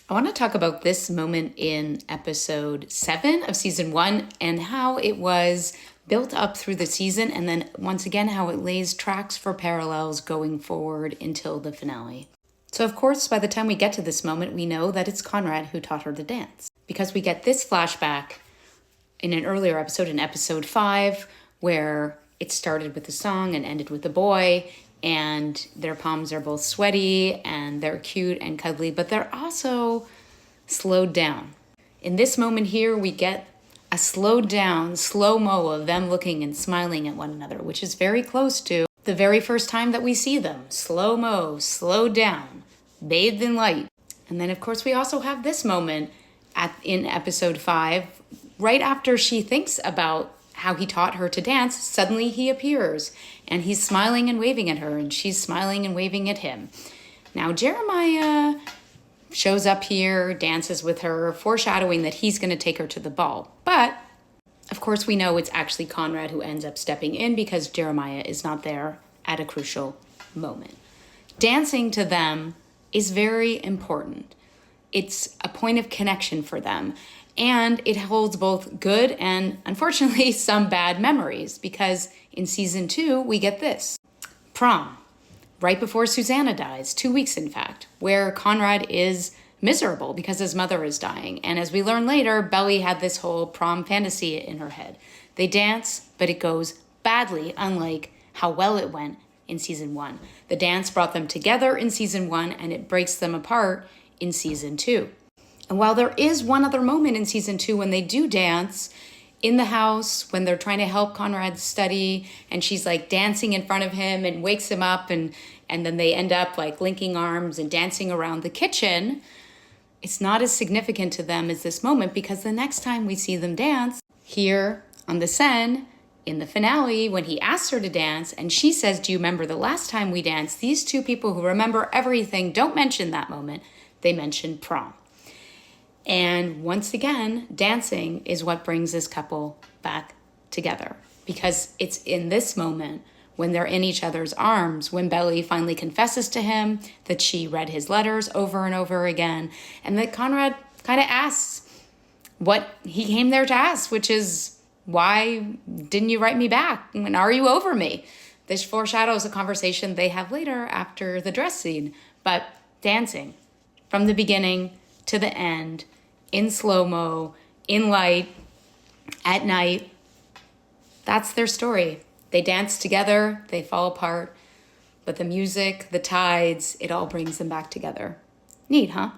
I want to talk about this moment in episode 7 of season 1 and how it was built up through the season, and then once again how it lays tracks for parallels going forward until the finale. So of course, by the time we get to this moment, we know that it's Conrad who taught her to dance, because we get this flashback in an earlier episode, in episode 5, where it started with the song and ended with the boy, and their palms are both sweaty and they're cute and cuddly, but they're also slowed down. In this moment here, we get a slowed down slow-mo of them looking and smiling at one another, which is very close to the very first time that we see them. Slow-mo, slowed down, bathed in light. And then of course we also have this moment in episode 5, right after she thinks about how he taught her to dance. Suddenly he appears and he's smiling and waving at her, and she's smiling and waving at him. Now Jeremiah shows up here, dances with her, foreshadowing that he's going to take her to the ball. But of course we know it's actually Conrad who ends up stepping in because Jeremiah is not there at a crucial moment. Dancing to them is very important. It's a point of connection for them. And it holds both good and, unfortunately, some bad memories, because in season 2, we get this. Prom, right before Susanna dies, 2 weeks in fact, where Conrad is miserable because his mother is dying. And as we learn later, Belly had this whole prom fantasy in her head. They dance, but it goes badly, unlike how well it went in season 1. The dance brought them together in season 1, and it breaks them apart in season 2. And while there is one other moment in season 2 when they do dance in the house, when they're trying to help Conrad study, and she's like dancing in front of him and wakes him up, and then they end up like linking arms and dancing around the kitchen, it's not as significant to them as this moment, because the next time we see them dance here on the Seine in the finale, when he asks her to dance and she says, "Do you remember the last time we danced?" These two people who remember everything don't mention that moment. They mention prom. And once again, dancing is what brings this couple back together, because it's in this moment when they're in each other's arms, when Belly finally confesses to him that she read his letters over and over again, and that Conrad kind of asks what he came there to ask, which is, why didn't you write me back? And are you over me? This foreshadows a conversation they have later after the dress scene. But dancing from the beginning to the end, in slow-mo, in light, at night, that's their story. They dance together, they fall apart, but the music, the tides, it all brings them back together. Neat, huh?